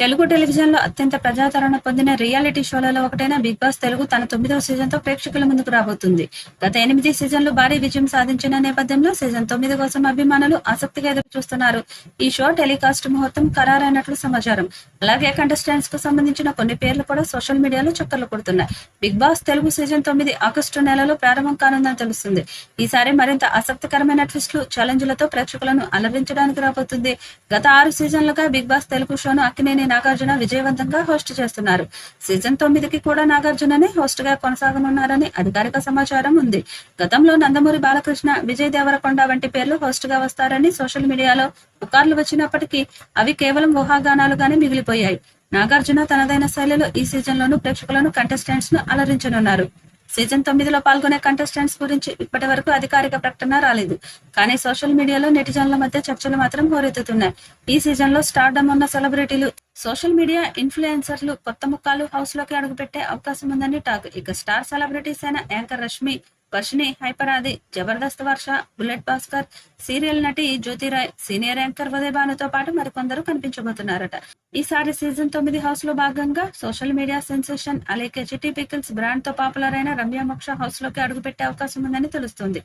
తెలుగు టెలివిజన్‌లో అత్యంత ప్రజాదరణ పొందిన రియాలిటీ షోలలో ఒకటైన 'బిగ్ బాస్ తెలుగు' తన 9వ సీజన్‌తో ప్రేక్షకుల ముందుకు రాబోతుంది. గత 8 సీజన్‌లు భారీ విజయం సాధించిన నేపథ్యంలో సీజన్ 9 కోసం అభిమానులు ఆసక్తిగా ఎదురుచూస్తున్నారు. ఈ షో టెలికాస్ట్ ముహూర్తం ఖరారైనట్లు సమాచారం. అలాగే కంటెస్టెంట్స్‌కు సంబంధించిన కొన్ని పేర్లు కూడా సోషల్ మీడియాలో చక్కర్లు కొడుతున్నాయి. 'Big Boss Telugu' season 9 August నెలలో ప్రారంభం కానుందని తెలుస్తుంది. ఈసారి మరింత ఆసక్తికరమైన ట్విస్టులు, ఛాలెంజ్‌లతో ప్రేక్షకులను అలరించడానికి రాబోతుంది. గత 6 సీజన్లుగా 'బిగ్ బాస్ తెలుగు' షోను అక్కినేని నాగార్జున విజయవంతంగా హోస్ట్ చేస్తున్నారు. సీజన్ 9కి కూడా నాగార్జుననే హోస్ట్ గా కొనసాగనున్నారని అధికారిక సమాచారం ఉంది. గతంలో నందమూరి బాలకృష్ణ, విజయ్ దేవరకొండ వంటి పేర్లు హోస్ట్ గా వస్తారని సోషల్ మీడియాలో పుకార్లు వచ్చినప్పటికీ అవి కేవలం ఊహాగానాలుగానే మిగిలిపోయాయి. నాగార్జున తనదైన శైలిలో ఈ సీజన్లోనూ ప్రేక్షకులను, కంటెస్టెంట్స్ ను అలరించనున్నారు. సీజన్ 9లో పాల్గొనే కంటెస్టెంట్స్ గురించి ఇప్పటి వరకు అధికారిక ప్రకటన రాలేదు. కానీ సోషల్ మీడియాలో నెటిజన్ల మధ్య చర్చలు మాత్రం హోరెత్తుతున్నాయి. ఈ సీజన్లో స్టార్డమ్ ఉన్న సెలబ్రిటీలు, సోషల్ మీడియా ఇన్ఫ్లుయెన్సర్లు కొత్త ముఖాలు హౌస్ లోకి అడుగుపెట్టే అవకాశం ఉందని టాక్. ఇక స్టార్ సెలబ్రిటీస్ అయిన యాంకర్ రష్మి, వర్షిణి, హైపర్ ఆది, జబర్దస్త్ వర్ష, బుల్లెట్ భాస్కర్, సీరియల్ నటి జ్యోతిరాయ్, సీనియర్ యాంకర్ ఉదయ్ భానుతో పాటు మరికొందరు కనిపించబోతున్నారట. ఈసారి సీజన్ 9 హౌస్ లో భాగంగా సోషల్ మీడియా సెన్సేషన్ అలేఖ్య చిట్టి పికిల్స్ బ్రాండ్ తో పాపులర్ అయిన రమ్య మోక్ష హౌస్ లోకి అడుగుపెట్టే అవకాశం ఉందని తెలుస్తుంది.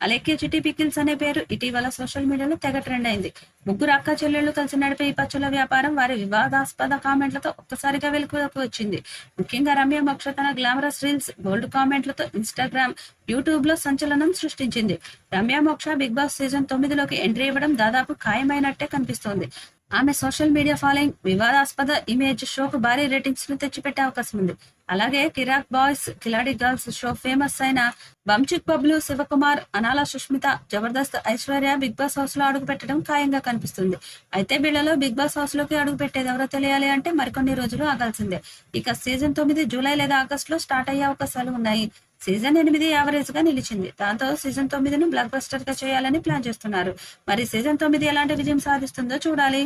అలేఖ్య చిట్టి పికిల్స్ అనే పేరు ఇటీవల సోషల్ మీడియాలో తెగ ట్రెండ్ అయింది. ముగ్గురు అక్క చెల్లెళ్లు కలిసి నడిపే ఈ పచ్చుల వ్యాపారం వారి వివాదాస్పద కామెంట్లతో ఒక్కసారిగా వెలుగులోకి వచ్చింది. ముఖ్యంగా రమ్య మోక్ష తన గ్లామరస్ రీల్స్, బోల్డ్ కామెంట్లతో ఇన్స్టాగ్రామ్, యూట్యూబ్ లో సంచలనం సృష్టించింది. Ramya Moksha Bigg Boss season 9లోకి ఎంట్రీ ఇవ్వడం దాదాపు ఖాయమైనట్టే కనిపిస్తోంది. ఆమె సోషల్ మీడియా ఫాలోయింగ్, వివాదాస్పద ఇమేజ్ షోకు భారీ రేటింగ్స్ ను తెచ్చిపెట్టే అవకాశం ఉంది. అలాగే Kiraak boys, Khiladi girls show famous అయిన Bunchik Bablu, Shivakumar, Anala Sushmitha, Jabardasth Aishwarya Bigg Boss house లో అడుగు పెట్టడం ఖాయంగా కనిపిస్తుంది. అయితే వీళ్ళలో బిగ్ బాస్ హౌస్ లోకి అడుగు పెట్టేది ఎవరో తెలియాలి అంటే మరికొన్ని రోజులు ఆగాల్సిందే. ఇక సీజన్ 9 జూలై లేదా ఆగస్టు లో స్టార్ట్ అయ్యే అవకాశాలు ఉన్నాయి. సీజన్ 8 యావరేజ్ గా నిలిచింది. దాంతో సీజన్ 9ను బ్లాక్ బస్టర్ గా చేయాలని ప్లాన్ చేస్తున్నారు. మరి సీజన్ 9 ఎలాంటి విజయం సాధిస్తుందో చూడాలి.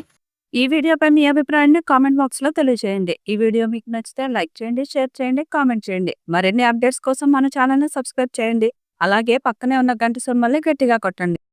ఈ వీడియోపై మీ అభిప్రాయాన్ని కామెంట్ బాక్స్ లో తెలియజేయండి. ఈ వీడియో మీకు నచ్చితే లైక్ చేయండి, షేర్ చేయండి, కామెంట్ చేయండి. మరిన్ని అప్డేట్స్ కోసం మన ఛానల్ ని సబ్స్క్రైబ్ చేయండి. అలాగే పక్కనే ఉన్న గంట సింబల్ని గట్టిగా కొట్టండి.